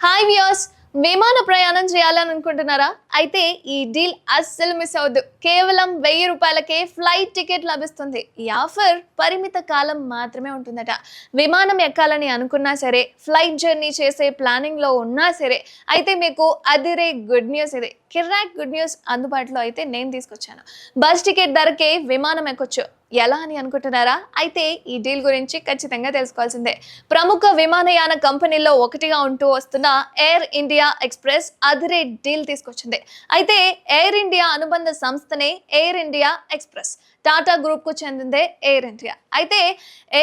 Hi viewers, విమాన ప్రయాణం చేయాలని అనుకుంటున్నారా? అయితే ఈ డీల్ అస్సలు మిస్ అవ్వద్దు. కేవలం 1000 రూపాయలకే ఫ్లైట్ టికెట్ లభిస్తుంది. ఈ ఆఫర్ పరిమిత కాలం మాత్రమే ఉంటుందట. విమానం ఎక్కాలని అనుకున్నా సరే, ఫ్లైట్ జర్నీ చేసే ప్లానింగ్లో ఉన్నా సరే, అయితే మీకు అదిరే గుడ్ న్యూస్ ఇది. కిర్రాక్ గుడ్ న్యూస్ అందుబాటులో అయితే నేను తీసుకొచ్చాను. బస్ టికెట్ ధరకే విమానం ఎక్కొచ్చు. ఎలా అని అనుకుంటున్నారా? అయితే ఈ డీల్ గురించి ఖచ్చితంగా తెలుసుకోవాల్సిందే. ప్రముఖ విమానయాన కంపెనీల్లో ఒకటిగా ఉంటూ వస్తున్న ఎయిర్ ఇండియా ఎక్స్ప్రెస్ అదిరే డీల్ తీసుకొచ్చింది. అయితే ఎయిర్ ఇండియా అనుబంధ సంస్థనే air India express. Tata group కు చెందిందే ఎయిర్ ఇండియా. అయితే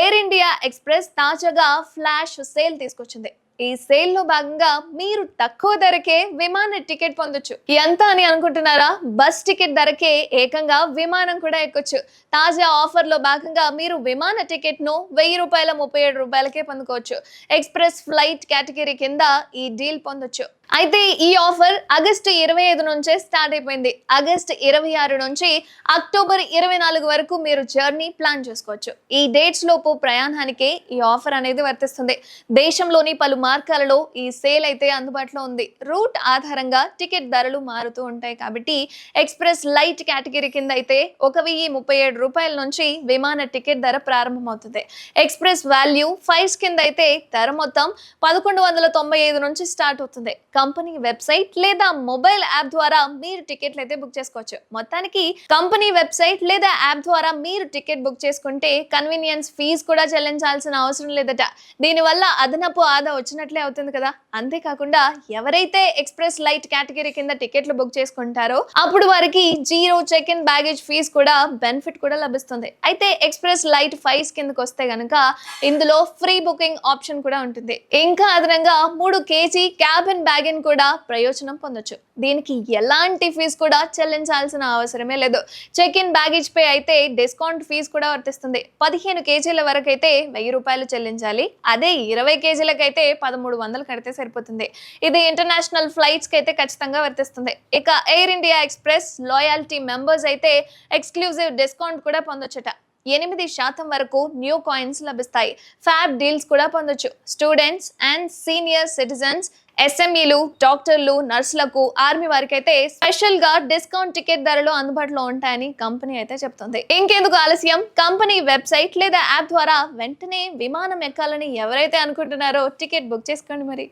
ఎయిర్ ఇండియా ఎక్స్ప్రెస్ తాజాగా ఫ్లాష్ సేల్ తీసుకొచ్చింది. ఈ సేల్ లో భాగంగా మీరు తక్కువ ధరకే విమాన టికెట్ పొందొచ్చు. ఎంత అని అనుకుంటున్నారా? బస్ టికెట్ ధరకే ఏకంగా విమానం కూడా ఎక్కొచ్చు. తాజా ఆఫర్ లో భాగంగా మీరు విమాన టికెట్ ను 1000 రూపాయల 37 రూపాయలకే పొందుకోవచ్చు. ఎక్స్ప్రెస్ ఫ్లైట్ కేటగిరీ కింద ఈ డీల్ పొందొచ్చు. అయితే ఈ ఆఫర్ ఆగస్టు 25 నుంచే స్టార్ట్ అయిపోయింది. ఆగస్టు 26 నుంచి అక్టోబర్ 24 వరకు మీరు జర్నీ ప్లాన్ చేసుకోవచ్చు. ఈ డేట్స్ లోపు ప్రయాణానికి ఈ ఆఫర్ అనేది వర్తిస్తుంది. దేశంలోని పలు మార్గాలలో ఈ సేల్ అయితే అందుబాటులో ఉంది. రూట్ ఆధారంగా టికెట్ ధరలు మారుతూ ఉంటాయి కాబట్టి ఎక్స్ప్రెస్ లైట్ కేటగిరీ కింద అయితే 1037 రూపాయల నుంచి విమాన టికెట్ ధర ప్రారంభమవుతుంది. ఎక్స్ప్రెస్ వాల్యూ ఫైర్స్ కింద అయితే ధర మొత్తం 1195 నుంచి స్టార్ట్ అవుతుంది. కంపెనీ వెబ్సైట్ లేదా మొబైల్ యాప్ ద్వారా మీరు టికెట్లు అయితే బుక్ చేసుకోవచ్చు. మొత్తానికి కంపెనీ వెబ్సైట్ లేదా యాప్ ద్వారా మీరు టికెట్ బుక్ చేసుకుంటే కన్వీనియన్స్ ఫీజు కూడా చెల్లించాల్సిన అవసరం లేదట. దీనివల్ల అదనపు ఆదా వచ్చినట్లే అవుతుంది కదా. అంతేకాకుండా ఎవరైతే ఎక్స్ప్రెస్ లైట్ కేటగిరీ కింద టికెట్లు బుక్ చేసుకుంటారో అప్పుడు వారికి zero check in baggage fee కూడా బెనిఫిట్ కూడా లభిస్తుంది. అయితే ఎక్స్ప్రెస్ లైట్ ఫైస్ కిందకి వస్తే గనుక ఇందులో ఫ్రీ బుకింగ్ ఆప్షన్ కూడా ఉంటుంది. ఇంకా అదనంగా 3 kg క్యాబిన్ బ్యాగ్ కూడా ప్రయోజనం పొందొచ్చు. దీనికి ఎలాంటి ఫీజు కూడా చెల్లించాల్సిన అవసరమే లేదు. చెక్ ఇన్ బ్యాగేజ్ పై అయితే డిస్కౌంట్ ఫీజు కూడా వర్తిస్తుంది. 15 kgల వరకు అయితే 1000 రూపాయలు చెల్లించాలి. అదే 20 kgలకైతే 1300 కడితే సరిపోతుంది. ఇది ఇంటర్నేషనల్ ఫ్లైట్స్ కి అయితే ఖచ్చితంగా వర్తిస్తుంది. ఇక air India express loyalty members అయితే ఎక్స్క్లూజివ్ డిస్కౌంట్ కూడా పొందొచ్చట. 8% వరకు న్యూ కాయిన్స్ లభిస్తాయి. ఫ్యాబ్ డీల్స్ కూడా పొందొచ్చు. స్టూడెంట్స్ అండ్ సీనియర్ సిటిజన్స్, ఎస్ఎంఈలు, డాక్టర్లు, నర్సులకు, ఆర్మీ వారికి అయితే స్పెషల్ గా డిస్కౌంట్ టికెట్ ధరలు అందుబాటులో ఉంటాయని కంపెనీ అయితే చెప్తుంది. ఇంకెందుకు ఆలస్యం? కంపెనీ వెబ్సైట్ లేదా యాప్ ద్వారా వెంటనే విమానం ఎక్కాలని ఎవరైతే అనుకుంటున్నారో టికెట్ బుక్ చేసుకోండి మరి.